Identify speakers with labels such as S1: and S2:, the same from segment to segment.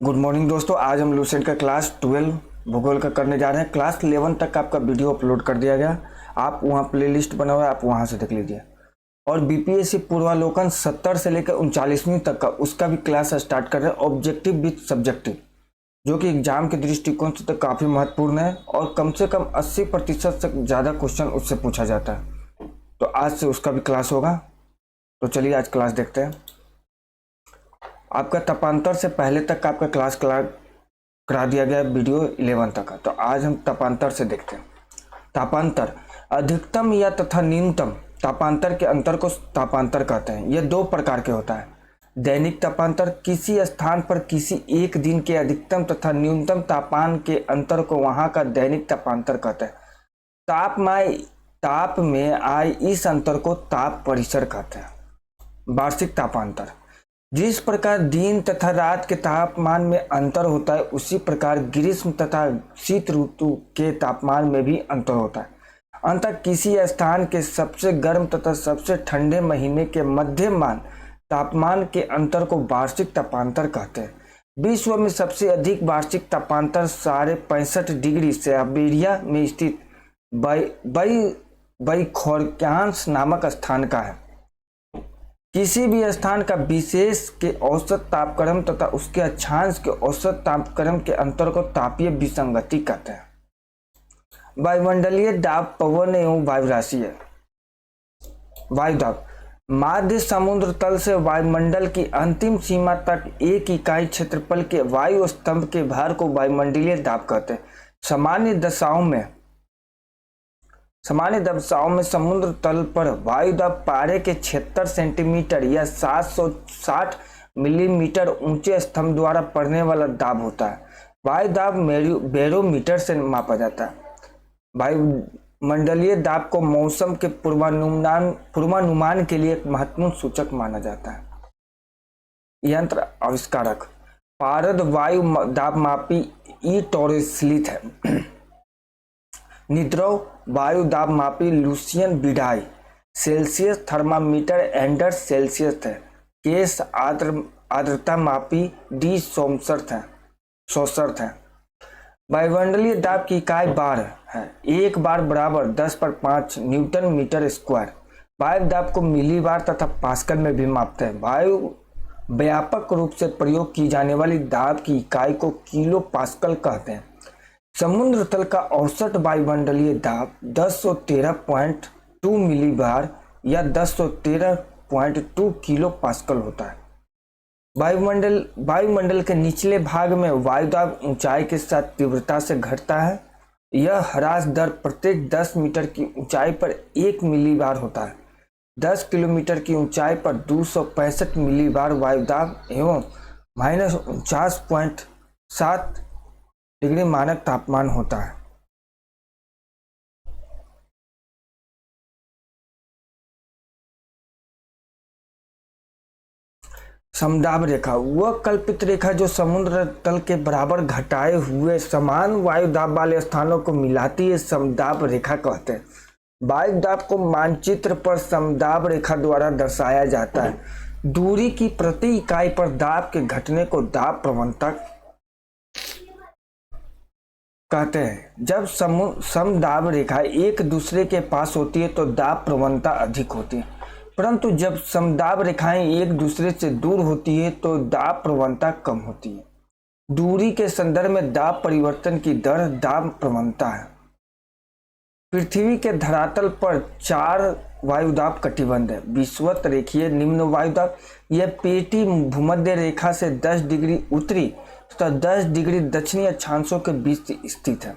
S1: Good morning दोस्तों। आज हम लूसेंट का क्लास 12 भूगोल का करने जा रहे हैं। क्लास 11 तक का आपका वीडियो अपलोड कर दिया गया, आप वहाँ प्लेलिस्ट बना हुआ है, आप वहाँ से देख लीजिए। और बीपीएससी पूर्वालोकन 70 से लेकर 39वीं तक का उसका भी क्लास स्टार्ट कर रहे हैं, ऑब्जेक्टिव विथ सब्जेक्टिव, जो कि एग्जाम के दृष्टिकोण से तो काफ़ी महत्वपूर्ण है और कम से कम 80% से ज़्यादा क्वेश्चन उससे पूछा जाता है। तो आज से उसका भी क्लास होगा। तो चलिए आज क्लास देखते हैं। आपका तपांतर से पहले तक का आपका क्लास करा दिया गया वीडियो 11 तक का। तो आज हम तपांतर से देखते हैं। तापांतर अधिकतम या तथा न्यूनतम तापांतर के अंतर को तापांतर कहते हैं। यह दो प्रकार के होता है। दैनिक तापांतर किसी स्थान पर किसी एक दिन के अधिकतम तथा न्यूनतम तापमान के अंतर को वहां का दैनिक तापांतर कहते हैं। ताप में आए इस अंतर को ताप परिसर कहते हैं। वार्षिक तापांतर जिस प्रकार दिन तथा रात के तापमान में अंतर होता है, उसी प्रकार ग्रीष्म तथा शीत ऋतु के तापमान में भी अंतर होता है। अंततः किसी स्थान के सबसे गर्म तथा सबसे ठंडे महीने के मध्यमान तापमान के अंतर को वार्षिक तापांतर कहते हैं। विश्व में सबसे अधिक वार्षिक तापांतर 65.5 डिग्री साइबेरिया में स्थित बैखोर्क्यांस नामक स्थान का है। किसी भी स्थान का विशेष के औसत तापक्रम तथा उसके अक्षांश के औसत तापक्रम के अंतर को तापीय विसंगति कहते हैं। वायुमंडलीय दाब पवन एवं वायु राशि है। वायुदाब माध्य समुद्र तल से वायुमंडल की अंतिम सीमा तक एक इकाई क्षेत्रफल के वायु स्तंभ के भार को वायुमंडलीय दाब कहते हैं। सामान्य दशाओं में समुद्र तल पर वायुदाब पारे के 76 सेंटीमीटर या 760 मिलीमीटर ऊंचे स्तंभ द्वारा पड़ने वाला दाब होता है। वायुदाब बैरोमीटर से मापा जाता है। वायुमंडलीय दाब को मौसम के पूर्वानुमान के लिए एक महत्वपूर्ण सूचक माना जाता है। यंत्र आविष्कारक पारद वायु दाब मापी ई टोरेस्लिथ है। निद्रव वायु दाब मापी Lucien Vidie. Celsius thermometer Anders Celsius है। केस आर्द्रता मापी डी सोमसर्थ है। वायुमंडलीय दाब की इकाई बार है। एक बार बराबर 10/5 न्यूटन मीटर स्क्वायर। वायु दाब को मिलीबार तथा पास्कल में भी मापते हैं। वायु व्यापक रूप से प्रयोग की जाने वाली दाब की इकाई को किलो पास्कल कहते हैं। समुद्र तल का औसत वायुमंडलीय दाब 1013.2 मिलीबार या 1013.2 किलो पास्कल होता है। वायुमंडल के निचले भाग में वायुदाब ऊंचाई के साथ तीव्रता से घटता है। यह ह्रास दर प्रत्येक 10 मीटर की ऊंचाई पर 1 मिलीबार होता है। 10 किलोमीटर की ऊंचाई पर 265 मिलीबार वायुदाब एवं -49.7 डिग्री मानक तापमान होता है। समदाब रेखा वह कल्पित रेखा जो समुद्र तल के बराबर घटाए हुए समान वायुदाब वाले स्थानों को मिलाती है, समदाब रेखा कहते हैं। वायुदाब को मानचित्र पर समदाब रेखा द्वारा दर्शाया जाता है। दूरी की प्रति इकाई पर दाब के घटने को दाब प्रवणता कहते हैं। जब समदाब रेखा एक दूसरे के पास होती है तो दाब प्रवणता अधिक होती है, परंतु जब समदाब रेखाएं एक दूसरे से दूर होती है तो दाब प्रवणता कम होती है। दूरी के संदर्भ में दाब परिवर्तन की दर दाब प्रवणता है। पृथ्वी के धरातल पर 4 वायुदाब कटिबंध है। विषुवत रेखीय निम्न वायुदाब यह पेटी भूमध्य रेखा से 10 डिग्री उत्तरी तथा 10 डिग्री दक्षिणी अक्षांशों के बीच स्थित है।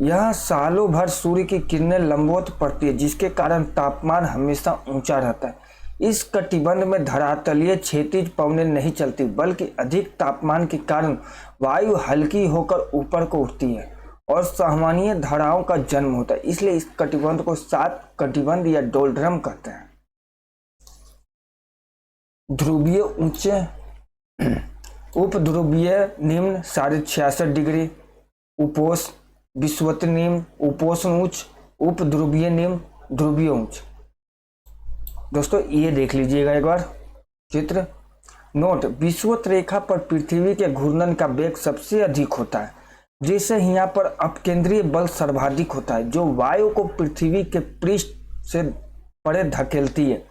S1: यह सालों भर सूर्य की किरणें लंबवत पड़ती है, जिसके कारण तापमान हमेशा ऊंचा रहता है। इस कटिबंध में धरातलीय क्षैतिज पवनें नहीं चलती, बल्कि अधिक तापमान के कारण वायु हल्की होकर ऊपर को उठती है और संवहनीय धाराओं का जन्म होता है। इसलिए इस कटिबंध को 7 कटिबंध या डोल्ड्रम कहते हैं। ध्रुवीय ऊंचे उपध्रुवीय निम्न 66.5 डिग्री, उपोष्ण विषुवत निम्न, उपोष्ण उच्च, उपध्रुवीय निम्न, ध्रुवीय उच्च। दोस्तों ये देख लीजिएगा एक बार चित्र। नोट, विषुवत रेखा पर पृथ्वी के घूर्णन का वेग सबसे अधिक होता है, जिससे यहाँ पर अपकेंद्रीय बल सर्वाधिक होता है, जो वायु को पृथ्वी के पृष्ठ से परे धकेलती है।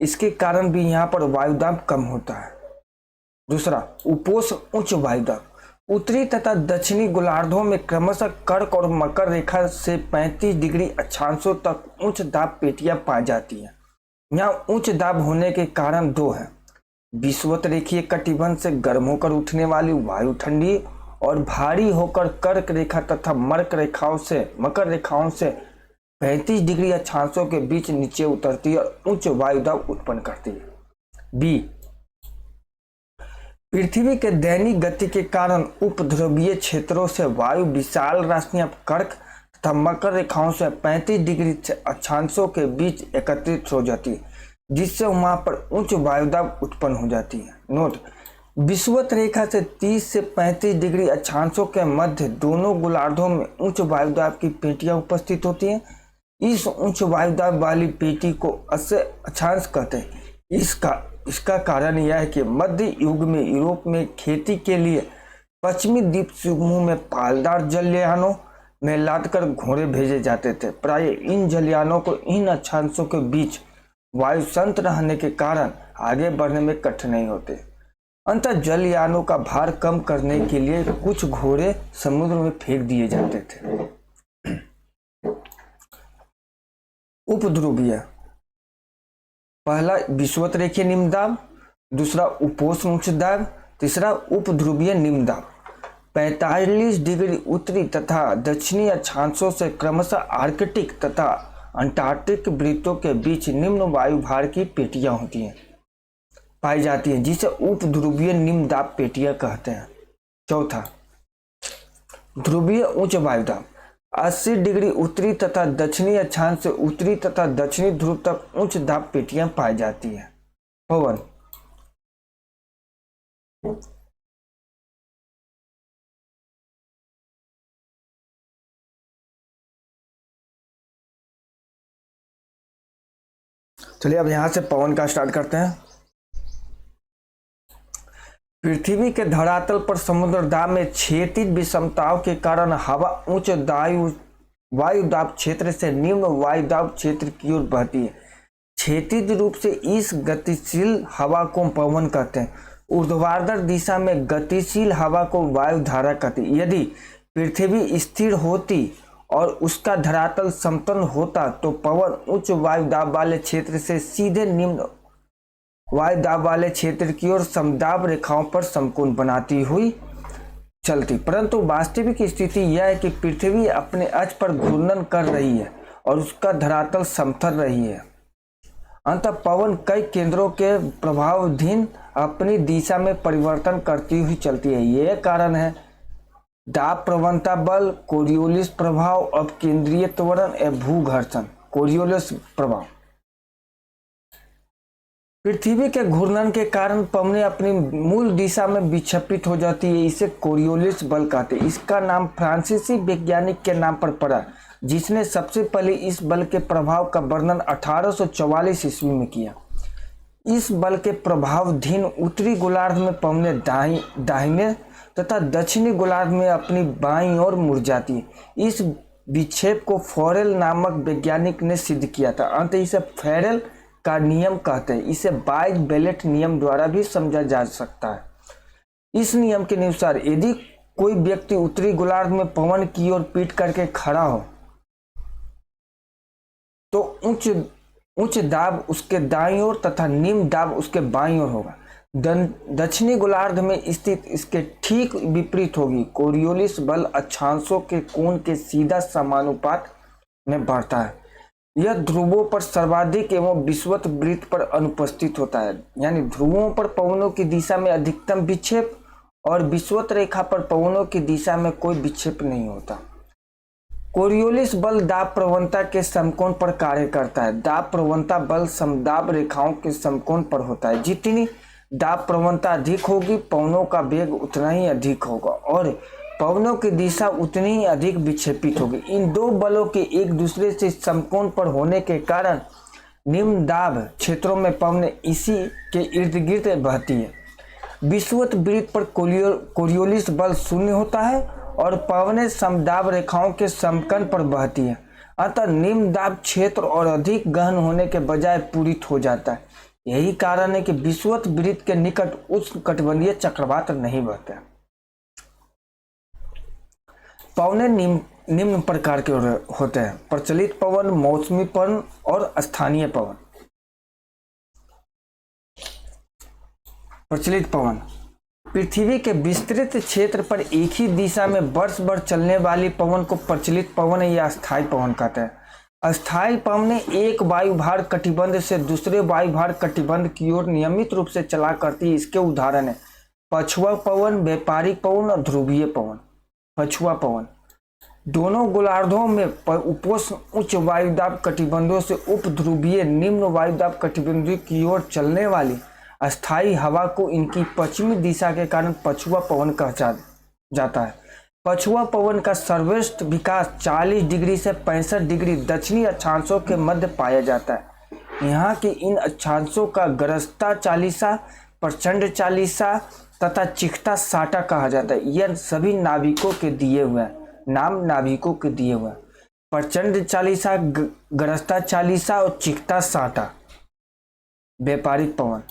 S1: इसके कारण भी यहाँ पर वायुदाब कम होता है। दूसरा, उपोष्ण उच्च वायुदाब। उत्तरी तथा दक्षिणी गोलार्धों में क्रमशः कर्क और मकर रेखा से 35 डिग्री अक्षांशों तक उच्च दाब पेटियां पाई जाती हैं। यहाँ उच्च दाब होने के कारण दो हैं। विषुवत रेखीय कटिबंध से गर्म होकर उठने वाली वायु ठंडी और भारी होकर कर्क रेखा तथा मकर रेखाओं से 35 डिग्री अक्षांशों के बीच नीचे उतरती है और उच्च वायुदाब उत्पन्न करती है। बी, पृथ्वी के दैनिक गति के कारण उपध्रुवीय क्षेत्रों से वायु विशाल राशियां कर्क तथा मकर रेखाओं से 35 डिग्री अक्षांशों के बीच एकत्रित हो जाती है, जिससे वहां पर उच्च वायुदाब उत्पन्न हो जाती है। नोट, विषुवत रेखा से 30 से 35 डिग्री अक्षांशों के मध्य दोनों गोलार्धों में उच्च वायुदाब की पेटियां उपस्थित होती हैं। इस उच्च वायुदाब वाली पेटी को अश्य अक्षांश कहते हैं। इसका कारण यह है कि मध्य युग में यूरोप में खेती के लिए पश्चिमी द्वीप समूह में पालदार जलयानों में लादकर घोड़े भेजे जाते थे। प्राय इन जलयानों को इन अक्षांशों के बीच वायु संत रहने के कारण आगे बढ़ने में कठिनाई होते। अंततः जलयानों का भार कम करने के लिए कुछ घोड़े समुद्र में फेंक दिए जाते थे। उपध्रुवीय, पहला विषुवत रेखीय निम्न दाब, दूसरा उपोष्ण उच्च दाब, तीसरा उपध्रुवीय निम्न दाब। 45 डिग्री उत्तरी तथा दक्षिणी अक्षांशों से क्रमशः आर्कटिक तथा अंटार्कटिक वृत्तों के बीच निम्न वायु भार की पेटियां पाई जाती हैं, जिसे उपध्रुवीय निम्न दाब पेटियां कहते हैं। चौथा, ध्रुवीय उच्च वायुदाब। 80 डिग्री उत्तरी तथा दक्षिणी अक्षांश से उत्तरी तथा दक्षिणी ध्रुव तक उच्च दाब पेटियां पाई जाती है। पवन, चलिए अब यहां से पवन का स्टार्ट करते हैं। पृथ्वी के धरातल पर समुद्र दाब में क्षैतिज विषमताओं के कारण हवा उच्च वायुदाब क्षेत्र से निम्न वायुदाब क्षेत्र की ओर बहती है। क्षैतिज रूप से इस गतिशील हवा को पवन कहते हैं। ऊर्ध्वाधर दिशा में गतिशील हवा को वायुधारा कहते हैं। यदि पृथ्वी स्थिर होती और उसका धरातल समतल होता तो पवन उच्च वायुदाब वाले क्षेत्र से सीधे निम्न वायुदाब वाले क्षेत्र की ओर समदाब रेखाओं पर समकोण बनाती हुई चलती, परंतु वास्तविक स्थिति यह है कि पृथ्वी अपने अक्ष पर घूर्णन कर रही है और उसका धरातल समतल रही है। अंततः पवन कई केंद्रों के प्रभावाधीन अपनी दिशा में परिवर्तन करती हुई चलती है। यह कारण है दाब प्रवणता बल, कोरियोलिस प्रभाव, अपकेंद्रीय त्वरण एवं भूघर्षण। कोरियोलिस प्रभाव, पृथ्वी के घूर्णन के कारण पवनें अपनी मूल दिशा में विक्षेपित हो जाती है। इसे कोरियोलिस बल कहते हैं। इसका नाम फ्रांसीसी वैज्ञानिक के नाम पर पड़ा, जिसने सबसे पहले इस बल के प्रभाव का वर्णन 1844 ईस्वी में किया। इस बल के प्रभावाधीन उत्तरी गोलार्ध में पवनें दाहिने तथा दक्षिणी गोलार्ध में अपनी बाईं ओर मुड़ जाती है। इस विक्षेप को फॉरेल नामक वैज्ञानिक ने सिद्ध किया था। अंत इसे फैरेल का नियम कहते हैं। इसे बाइज बेलेट नियम द्वारा भी समझा जा सकता है। इस नियम के अनुसार यदि कोई व्यक्ति उत्तरी गोलार्ध में पवन की ओर पीठ करके खड़ा हो तो उच्च दाब उसके दाईं ओर तथा निम्न दाब उसके बाईं ओर होगा। दक्षिणी गोलार्ध में स्थित इसके ठीक विपरीत होगी। कोरियोलिस बल अक्षांशों के कोण के सीधा समानुपात में बढ़ता है। यह ध्रुवों पर सर्वाधिक एवं विषुवत वृत्त पर अनुपस्थित होता है, यानी ध्रुवों पर पवनों की दिशा में अधिकतम विक्षेप और विषुवत रेखा पर पवनों की दिशा में कोई विक्षेप नहीं होता। कोरियोलिस बल दाब प्रवणता के समकोण पर कार्य करता है। दाब प्रवणता बल समदाब रेखाओं के समकोण पर होता है। जितनी दाब प्रवणता अधिक होगी, पवनों का वेग उतना ही अधिक होगा और पवनों की दिशा उतनी ही अधिक विक्षेपित होगी। इन दो बलों के एक दूसरे से समकोण पर होने के कारण निम्न दाब क्षेत्रों में पवनें इसी के इर्द गिर्द बहती है। विषुवत वृत्त पर कोरियोलिस बल शून्य होता है और पवनें समदाब रेखाओं के समकन पर बहती है, अतः निम्न दाब क्षेत्र और अधिक गहन होने के बजाय पूरित हो जाता है। यही कारण है कि विषुवत वृत्त के निकट उष्णकटिबंधीय चक्रवात नहीं बहते। पवनें निम्न प्रकार के होते हैं: प्रचलित पवन, मौसमी पवन और स्थानीय पवन। प्रचलित पवन पृथ्वी के विस्तृत क्षेत्र पर एक ही दिशा में वर्ष भर चलने वाली पवन को प्रचलित पवन या स्थायी पवन कहते हैं। अस्थायी पवनें एक वायुभार कटिबंध से दूसरे वायुभार कटिबंध की ओर नियमित रूप से चला करती है। इसके उदाहरण है पछुआ पवन, व्यापारिक पवन और ध्रुवीय पवन। पछुआ पवन दोनों गोलार्धों में उपोष्ण उच्च वायुदाब कटिबंधों से उप ध्रुवीय निम्न वायुदाब कटिबंधों की ओर चलने वाली अस्थायी हवा को इनकी पश्चिमी दिशा के कारण पछुआ पवन कहा जाता है। पछुआ पवन का सर्वश्रेष्ठ विकास 40 डिग्री से 65 डिग्री दक्षिणी अक्षांशों के मध्य पाया जाता है। यहाँ के इन अक्षांशों का गरजता चालीसा, प्रचंड चालीसा तथा चिखता साटा कहा जाता है। यह सभी नाविकों के दिए हुए नाम नाविकों के दिए हुए प्रचंड चालीसा, गरजता चालीसा और चिखता साटा। व्यापारिक पवन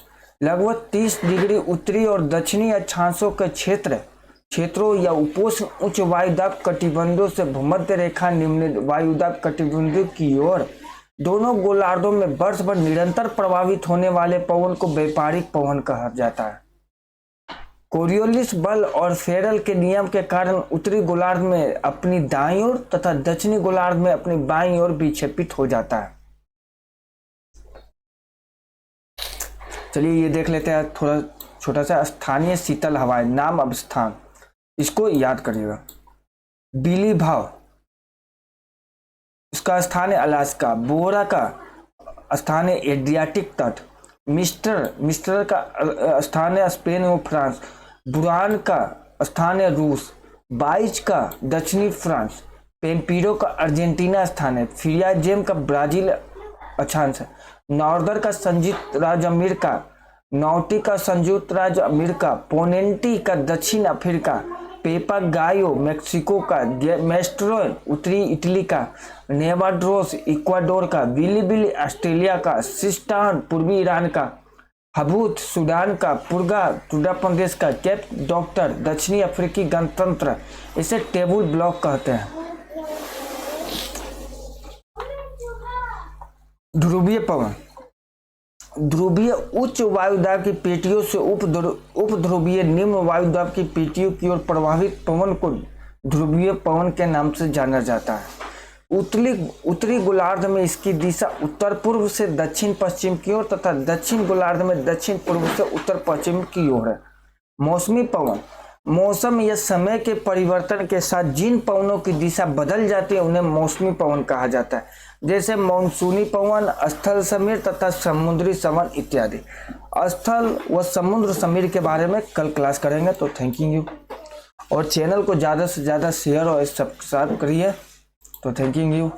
S1: लगभग 30 डिग्री उत्तरी और दक्षिणी अक्षांशों के क्षेत्रों या उपोष्ण उच्च वायुदाब कटिबंधों से भूमध्य रेखा निम्न वायुदाब कटिबंधों की ओर दोनों गोलार्धों में वर्ष भर निरंतर प्रभावित होने वाले पवन को व्यापारिक पवन कहा जाता है। कोरियोलिस बल और फेरल के नियम के कारण उत्तरी गोलार्ध में अपनी दाईं ओर तथा दक्षिणी गोलार्ध में अपनी बाईं ओर विक्षेपित हो जाता है। चलिए ये देख लेते हैं थोड़ा छोटा सा स्थानीय शीतल हवाएं। नाम अब स्थान, इसको याद करिएगा। बिली भाव इसका स्थान है अलास्का। बोरा का स्थान है एड्रियाटिक तट। मिस्टर का स्थान है स्पेन और फ्रांस। बुरान का स्थान है रूस। बाइज का दक्षिणी फ्रांस। पेम्पीरो का अर्जेंटीना स्थान है। फिरियाजेम का ब्राजील अक्षांश है। नॉर्दर का संयुक्त राज्य अमेरिका। नौटी का संयुक्त राज्य अमेरिका। पोनेंटी का दक्षिण अफ्रीका। पेपागायो मेक्सिको का। मेस्ट्रो उत्तरी इटली का। नेवाड्रोस इक्वाडोर का। बिली ऑस्ट्रेलिया का। सिस्टान पूर्वी ईरान का। हबूत सूडान का। टुडा प्रदेश का। केप डॉक्टर दक्षिणी अफ्रीकी गणतंत्र। इसे टेबल ब्लॉक कहते हैं। ध्रुवीय पवन ध्रुवीय उच्च वायुदाब की पेटियों से उप ध्रुवीय निम्न वायुदाब की पेटियों की ओर प्रवाहित पवन को ध्रुवीय पवन के नाम से जाना जाता है। उत्तरी गोलार्ध में इसकी दिशा उत्तर पूर्व से दक्षिण पश्चिम की ओर तथा दक्षिण गोलार्ध में दक्षिण पूर्व से उत्तर पश्चिम की ओर है। मौसमी पवन मौसम या समय के परिवर्तन के साथ जिन पवनों की दिशा बदल जाती है उन्हें मौसमी पवन कहा जाता है, जैसे मानसूनी पवन, स्थल समीर तथा समुद्री सवन इत्यादि। स्थल व समुद्र समीर के बारे में कल क्लास करेंगे। तो थैंक यू, और चैनल को ज़्यादा से ज़्यादा शेयर और सब्सक्राइब करिए। तो थैंक यू।